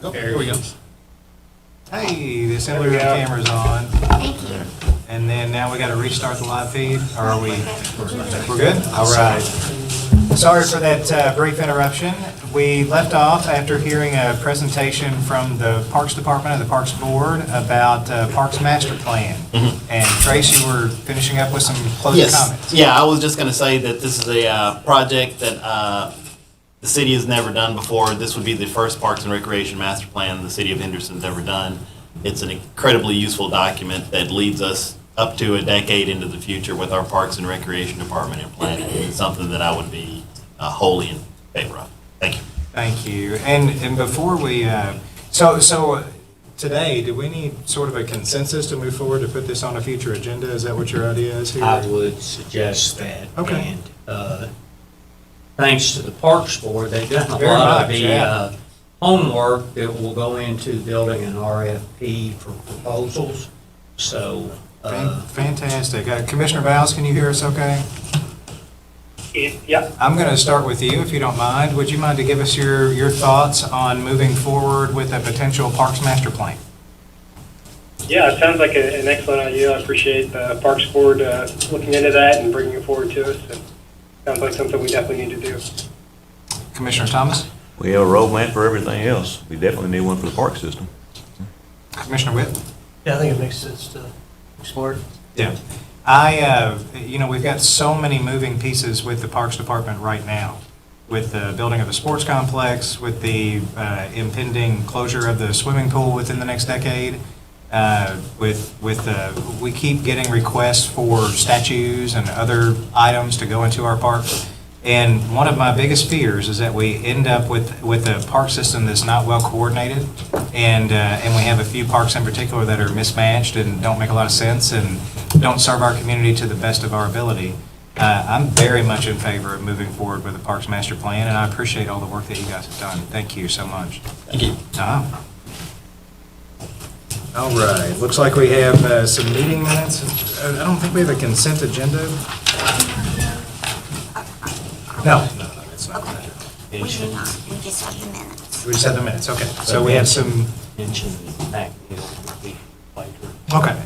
Oh, here we go. Hey, the assembly room camera's on. Thank you. And then now we got to restart the live feed, or are we? We're good? All right. Sorry for that brief interruption. We left off after hearing a presentation from the Parks Department and the Parks Board about Parks Master Plan. And Trace, you were finishing up with some closing comments. Yeah, I was just going to say that this is a project that the city has never done before. This would be the first Parks and Recreation Master Plan the city of Henderson's ever done. It's an incredibly useful document that leads us up to a decade into the future with our Parks and Recreation Department and planning. It's something that I would be wholly in favor of. Thank you. Thank you. And before we, so today, do we need sort of a consensus to move forward to put this on a future agenda? Is that what your idea is here? I would suggest that. Okay. And thanks to the Parks Board, they've done a Very lot of much, the yeah. homework that will go into building an RFP for proposals. So, Fantastic. Commissioner Bowles, can you hear us okay? Yeah, I'm going to start with you, if you don't mind. Would you mind to give us your thoughts on moving forward with a potential Parks Master Plan? yeah, it sounds like an excellent idea. I appreciate the Parks Board looking into that and bringing it forward to us. It sounds like something we definitely need to do. Commissioner Thomas? We have a roadmap for everything else. We definitely need one for the park system. Commissioner Witt? Yeah, I think it makes sense to explore it. Yeah. We've got so many moving pieces with the Parks Department right now, with the building of the sports complex, with the impending closure of the swimming pool within the next decade, we keep getting requests for statues and other items to go into our parks. And one of my biggest fears is that we end up with a park system that's not well coordinated, and we have a few parks in particular that are mismatched and don't make a lot of sense and don't serve our community to the best of our ability. I'm very much in favor of moving forward with the Parks Master Plan, and I appreciate all the work that you guys have done. Thank you so much. Thank you. All right, looks like we have some meeting minutes. I don't think we have a consent agenda. No, it's not. We do not, we just have the minutes. We just have the minutes, okay. So we have some, mention that would be later. okay.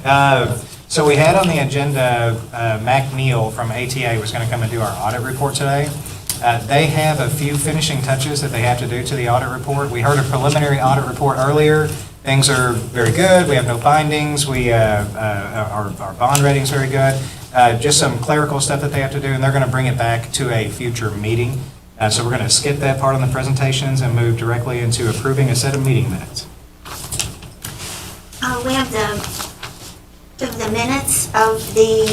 So we had on the agenda, Mac Neal from ATA was going to come and do our audit report today. They have a few finishing touches that they have to do to the audit report. We heard a preliminary audit report earlier. Things are very good. We have no findings. Our bond rating's very good. Just some clerical stuff that they have to do, and they're going to bring it back to a future meeting. So we're going to skip that part on the presentations and move directly into approving a set of meeting minutes. We have the minutes of the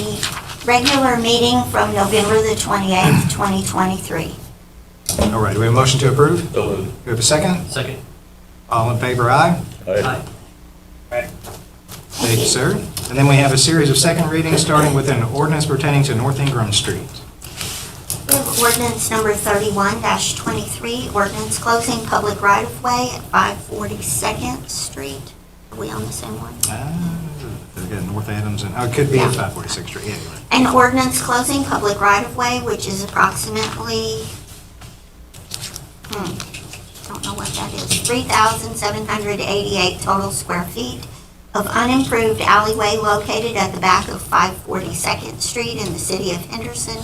regular meeting from November the 28th, 2023. All right, do we have a motion to approve? So moved. Do we have a second? Second. All in favor, aye? Aye. Thank you, sir. And then we have a series of second readings, starting with an ordinance pertaining to North Ingram Street. We have ordinance number 31-23, ordinance closing public right-of-way at 542nd Street. Are we on the same one? They've got North Adams, and, it could be at 546th Street, anyway. An ordinance closing public right-of-way, which is approximately, don't know what that is, 3,788 total square feet of unimproved alleyway located at the back of 542nd Street in the city of Henderson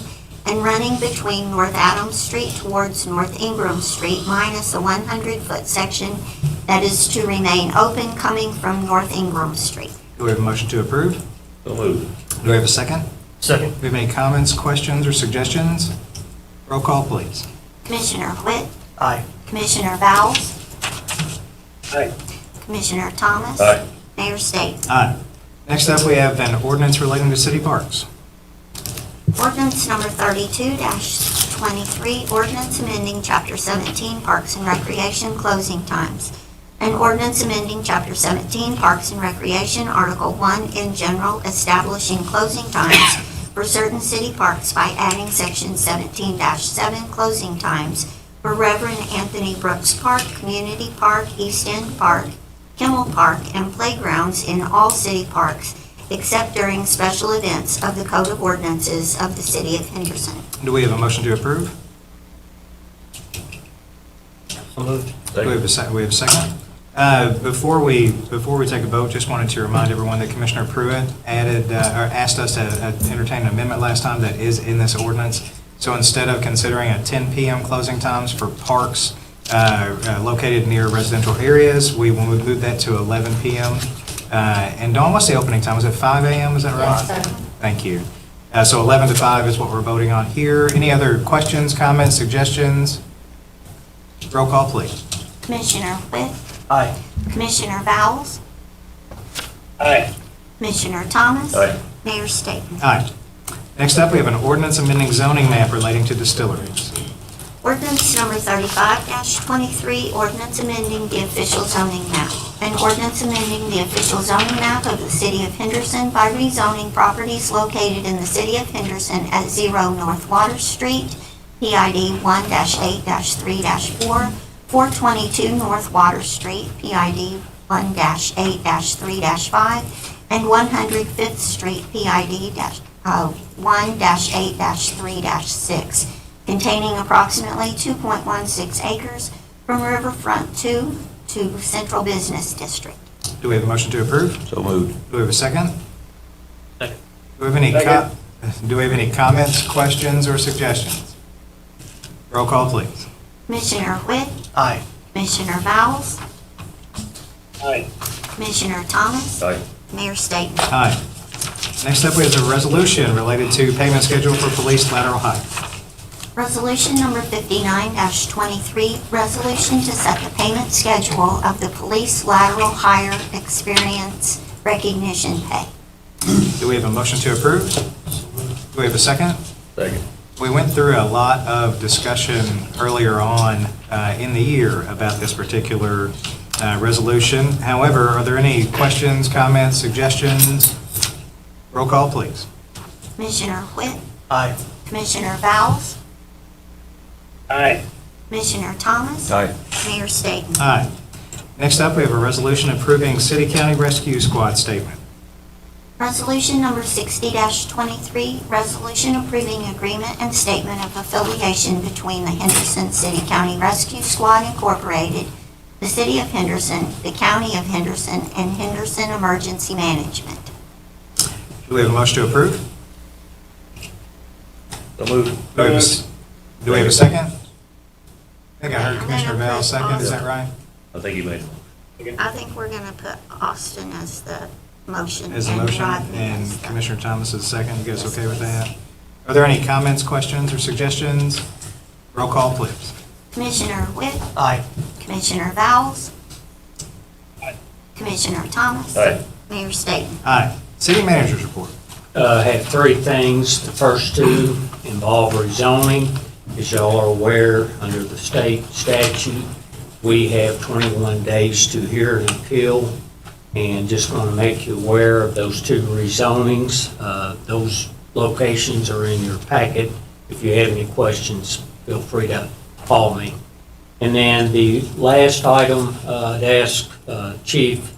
and running between North Adams Street towards North Ingram Street minus a 100-foot section that is to remain open coming from North Ingram Street. Do we have a motion to approve? So moved. Do we have a second? Second. Do we have any comments, questions, or suggestions? Roll call, please. Commissioner Whitt, Aye. Commissioner Bowles, Aye. Commissioner Thomas. Aye. Mayor State. Aye. Next up, we have an ordinance relating to city parks. Ordinance number 32-23, ordinance amending Chapter 17 Parks and Recreation closing times. An ordinance amending Chapter 17 Parks and Recreation, Article 1 in general, establishing closing times for certain city parks by adding Section 17-7 closing times for Reverend Anthony Brooks Park, Community Park, East End Park, Kimmel Park, and playgrounds in all city parks, except during special events of the Code of Ordinances of the City of Henderson. Do we have a motion to approve? So moved. Do we have a second? Before we take a vote, just wanted to remind everyone that Commissioner Pruitt asked us to entertain an amendment last time that is in this ordinance. So instead of considering a 10 PM closing times for parks located near residential areas, we will move that to 11 PM. And Dawn, what's the opening time? Was it 5 AM? Is that right? Yes, sir. Thank you. So 11 to 5 is what we're voting on here. Any other questions, comments, suggestions? Roll call, please. Commissioner Witt, Aye. Commissioner Vowles, Aye. Commissioner Thomas. Aye. Mayor Staten. Aye. Next up, we have an ordinance amending zoning map relating to distilleries. Ordinance number 35-23, ordinance amending the official zoning map. An ordinance amending the official zoning map of the city of Henderson by rezoning properties located in the city of Henderson at 0 North Water Street, PID 1-8-3-4, 422 North Water Street, PID 1-8-3-5, and 105th Street, PID 1-8-3-6, containing approximately 2.16 acres from Riverfront 2 to Central Business District. Do we have a motion to approve? So moved. Do we have a second? Second. Do we have any comments, questions, or suggestions? Roll call, please. Commissioner Witt, Aye. Commissioner Vowles, Aye. Commissioner Thomas, Aye. Mayor Staten. Aye. Next up, we have a resolution related to payment schedule for police lateral hire. Resolution number 59-23, resolution to set the payment schedule of the police lateral hire experience recognition pay. Do we have a motion to approve? Do we have a second? Second. We went through a lot of discussion earlier on in the year about this particular resolution. However, are there any questions, comments, suggestions? Roll call, please. Commissioner Witt, Aye. Commissioner Vowles, Aye. Commissioner Thomas, Aye. Mayor Staten. Aye. Next up, we have a resolution approving city-county rescue squad statement. Resolution number 60-23, resolution approving agreement and statement of affiliation between the Henderson City County Rescue Squad Incorporated, the City of Henderson, the County of Henderson, and Henderson Emergency Management. Do we have a motion to approve? So moved. Do we have a second? I think I heard Commissioner Val second, is that right? I think you made it. I think we're going to put Austin as the motion. As a and motion, Rodney and as the- Commissioner Thomas is second. You guys okay with that? Are there any comments, questions, or suggestions? Roll call, please. Commissioner Witt, Aye. Commissioner Vowles, Aye. Commissioner Thomas. Aye. Mayor Staten. Aye. City managers report. Have three things. The first two involve rezoning. As y'all are aware, under the state statute, we have 21 days to hear an appeal. And just want to make you aware of those two rezonings. Those locations are in your packet. If you have any questions, feel free to call me. And then the last item, I'd ask Chief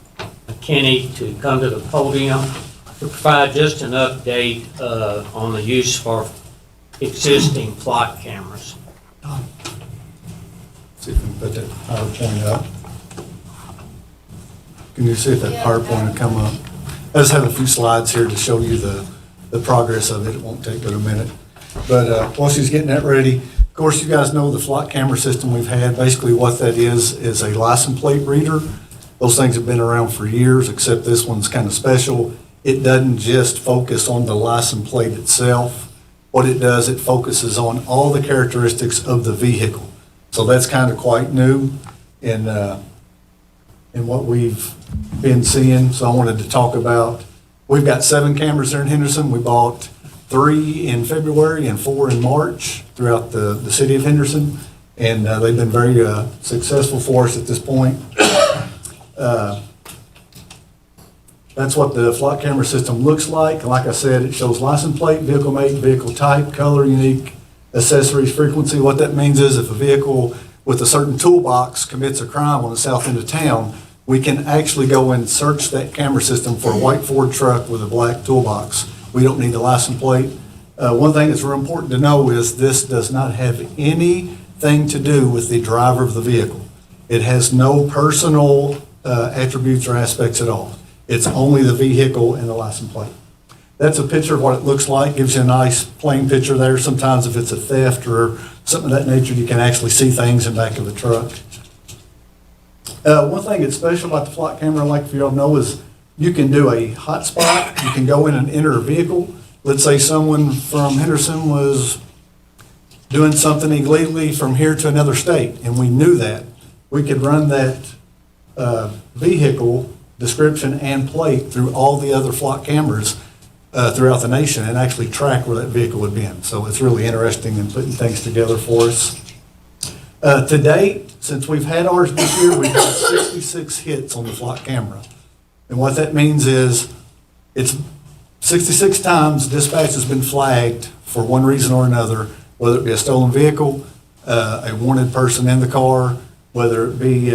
McKinney to come to the podium to provide just an update on the use for existing flock cameras. See if we can put that PowerPoint up. Can you see if that PowerPoint will come up? I just have a few slides here to show you the progress of it. It won't take but a minute. But while she's getting that ready, of course, you guys know the flock camera system we've had. Basically what that is a license plate reader. Those things have been around for years, except this one's kind of special. It doesn't just focus on the license plate itself. What it does, it focuses on all the characteristics of the vehicle. So that's kind of quite new in what we've been seeing. So I wanted to talk about, we've got 7 cameras there in Henderson. We bought 3 in February and 4 in March throughout the city of Henderson. And they've been very successful for us at this point. That's what the flock camera system looks like. Like I said, it shows license plate, vehicle make, vehicle type, color, unique accessories, frequency. What that means is if a vehicle with a certain toolbox commits a crime on the south end of town, we can actually go and search that camera system for a white Ford truck with a black toolbox. We don't need the license plate. One thing that's real important to know is this does not have anything to do with the driver of the vehicle. It has no personal attributes or aspects at all. It's only the vehicle and the license plate. That's a picture of what it looks like, gives you a nice plain picture there. Sometimes if it's a theft or something of that nature, you can actually see things in the back of the truck. One thing that's special about the flock camera, I'd like for y'all to know, is you can do a hotspot. You can go in and enter a vehicle. Let's say someone from Henderson was doing something illegally from here to another state, and we knew that. We could run that vehicle description and plate through all the other flock cameras throughout the nation and actually track where that vehicle had been. So it's really interesting in putting things together for us. To date, since we've had ours this year, we've got 66 hits on the flock camera. And what that means is it's 66 times dispatch has been flagged for one reason or another, whether it be a stolen vehicle, a wanted person in the car, whether it be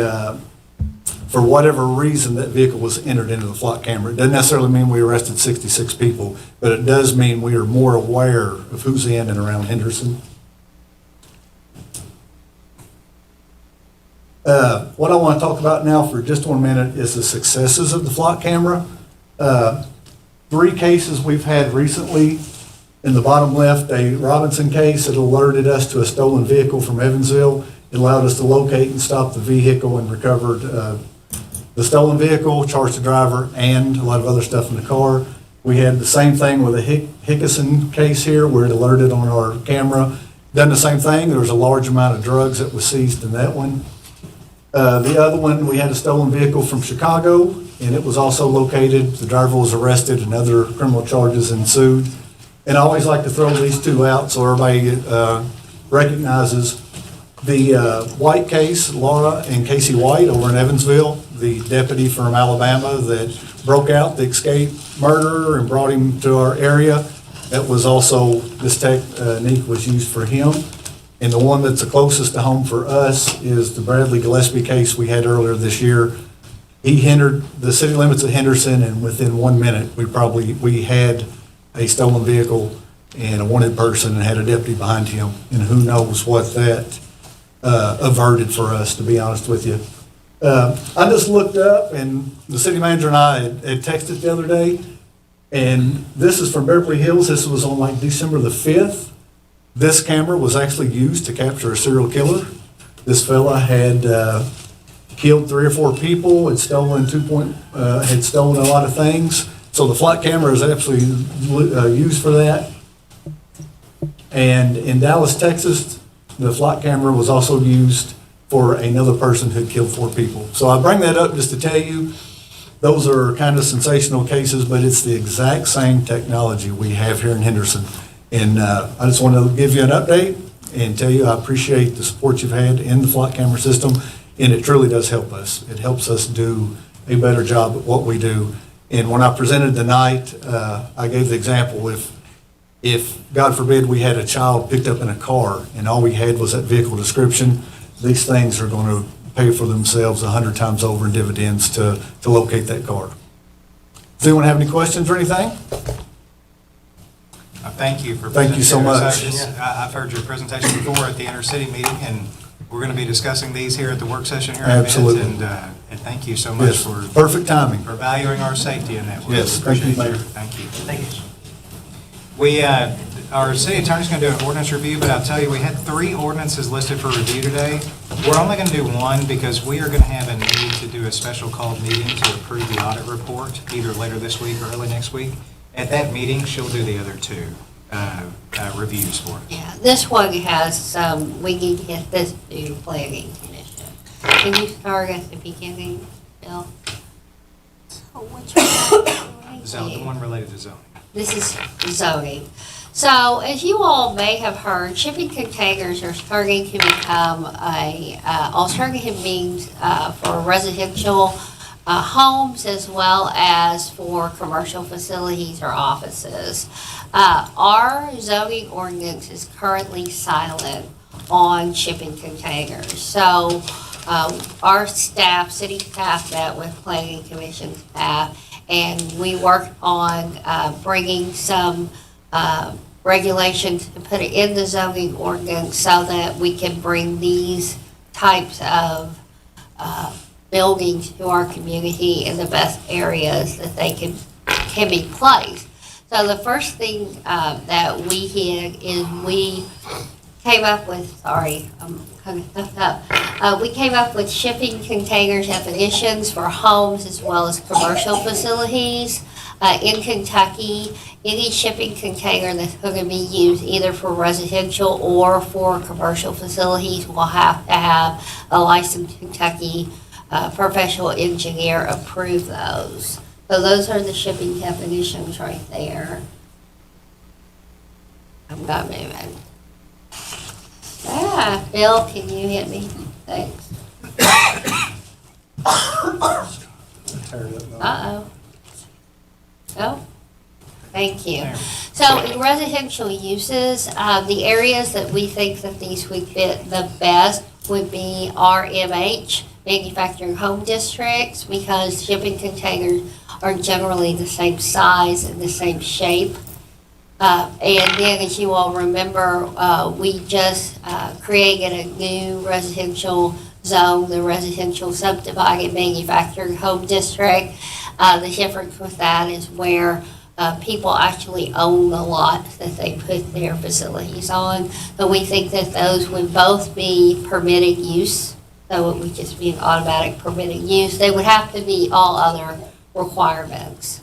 for whatever reason that vehicle was entered into the flock camera. It doesn't necessarily mean we arrested 66 people, but it does mean we are more aware of who's in and around Henderson. What I want to talk about now for just 1 minute is the successes of the flock camera. 3 cases we've had recently. In the bottom left, a Robinson case that alerted us to a stolen vehicle from Evansville. It allowed us to locate and stop the vehicle and recovered the stolen vehicle, charged the driver, and a lot of other stuff in the car. We had the same thing with a Henderson case here where it alerted on our camera. Done the same thing. There was a large amount of drugs that was seized in that one. The other one, we had a stolen vehicle from Chicago, and it was also located. The driver was arrested and other criminal charges ensued. And I always like to throw these 2 out so everybody recognizes the White case, Laura and Casey White over in Evansville, the deputy from Alabama that broke out the escaped murderer and brought him to our area. That was also, this technique was used for him. And the one that's the closest to home for us is the Bradley Gillespie case we had earlier this year. He entered the city limits of Henderson, and within 1 minute, we had a stolen vehicle and a wanted person and had a deputy behind him. And who knows what that averted for us, to be honest with you. I just looked up, and the city manager and I had texted the other day, and this is from Beverly Hills. This was on like December the 5th. This camera was actually used to capture a serial killer. This fella had killed 3 or 4 people, had stolen a lot of things. So the flock camera is absolutely used for that. And in Dallas, Texas, the flock camera was also used for another person who killed 4 people. So I bring that up just to tell you, those are kind of sensational cases, but it's the exact same technology we have here in Henderson. And I just want to give you an update and tell you I appreciate the support you've had in the flock camera system, and it truly does help us. It helps us do a better job at what we do. And when I presented tonight, I gave the example, if God forbid we had a child picked up in a car and all we had was that vehicle description, these things are going to pay for themselves 100 times over in dividends to locate that car. Does anyone have any questions or anything? Thank you for Thank you so much. I've heard your presentation before at the intercity meeting, and we're going to be discussing these here at the work session here in a minute. Absolutely. And thank you so much Yes, for perfect timing. valuing our safety in that. We Yes, thank you, appreciate Mayor. Thank you. Thank you. Our city attorney's going to do an ordinance review, but I'll tell you, we had 3 ordinances listed for review today. We're only going to do 1 because we are going to have a need to do a special called meeting to approve the audit report, either later this week or early next week. At that meeting, she'll do the other 2 reviews for it. Yeah, this one has, we need to get this to planning commission. Can you start at the beginning, Bill? So which one? The one related to zoning. This is zoning. So, as you all may have heard, shipping containers are starting to become a alternative means for residential homes as well as for commercial facilities or offices. Our zoning ordinance is currently silent on shipping containers. So, our staff, city staff, met with planning commission staff, and we worked on bringing some regulations to put it in the zoning ordinance so that we can bring these types of buildings to our community in the best areas that they can be placed. So the first thing that we did is we came up with, sorry, I'm kind of stuffed up. We came up with shipping container definitions for homes as well as commercial facilities. In Kentucky, any shipping container that's going to be used either for residential or for commercial facilities will have to have a licensed Kentucky professional engineer approve those. So those are the shipping definitions right there. I'm not moving. Bill, can you hit me? Thanks. Uh-oh. Oh, thank you. So in residential uses, the areas that we think that these would fit the best would be RMH, manufacturing home districts, because shipping containers are generally the same size and the same shape. And then, as you all remember, we just created a new residential zone, the residential subdivided manufactured home district. The difference with that is where people actually own the lot that they put their facilities on. So we think that those would both be permitted use, so it would just be an automatic permitted use. They would have to meet all other requirements.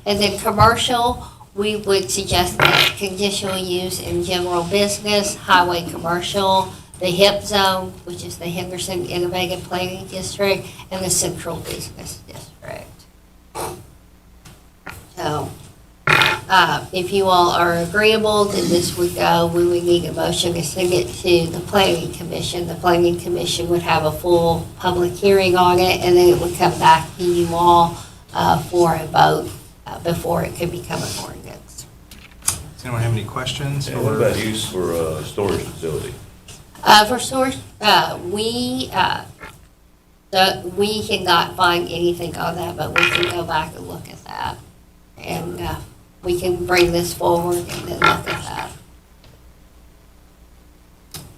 And then commercial, we would suggest that conditional use in general business, highway commercial, the HIP zone, which is the Henderson Innovative Planning District, and the Central Business District. So, if you all are agreeable, then this would go, we would need a motion to send it to the Planning Commission. The Planning Commission would have a full public hearing on it, and then it would come back to you all for a vote before it could become an ordinance. Does anyone have any questions? And what about use for a storage facility? For storage, we cannot find anything on that, but we can go back and look at that. And we can bring this forward and then look at that.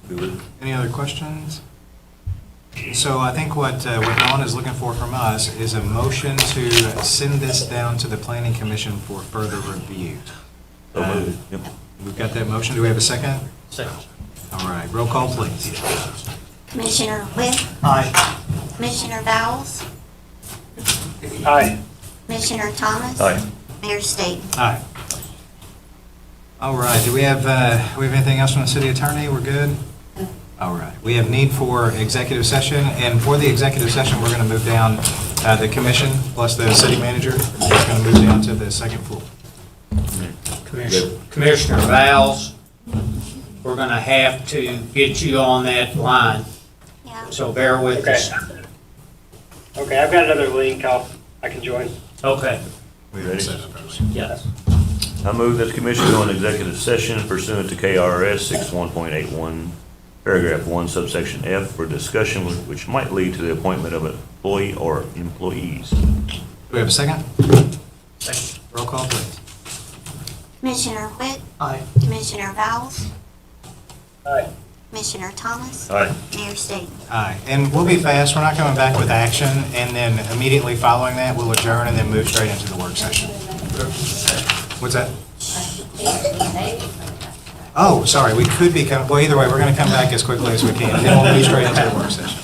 Good. Any other questions? So I think what Dawn is looking for from us is a motion to send this down to the Planning Commission for further review. So moved. Yep. We've got that motion. Do we have a second? Second. All right, roll call, please. Commissioner Witt, Aye. Commissioner Vowles, Aye. Commissioner Thomas. Aye. Mayor Staten. Aye. All right, do we have anything else from the city attorney? We're good? All right, we have need for executive session, and for the executive session, we're going to move down the commission plus the city manager. We're just going to move down to the second floor. Commissioner Vowles, we're gonna have to get you on that line, Yeah. so bear with Okay. us. Okay, I've got another link. I can join. Okay, We Ready? set up everything. yes. I move that the commission go into executive session pursuant to KRS 61.81, paragraph 1, subsection F, for discussion which might lead to the appointment of an employee or employees. Do we have a second? Second. Roll call, please. Commissioner Witt, Aye. Commissioner Vowles, Aye. Commissioner Thomas, All right. Mayor Staten. Aye, and we'll be fast. We're not coming back with action, and then immediately following that, we'll adjourn and then move straight into the work session. What's that? Oh, sorry, we could be, well, either way, we're going to come back as quickly as we can, and then we'll move straight into the work session.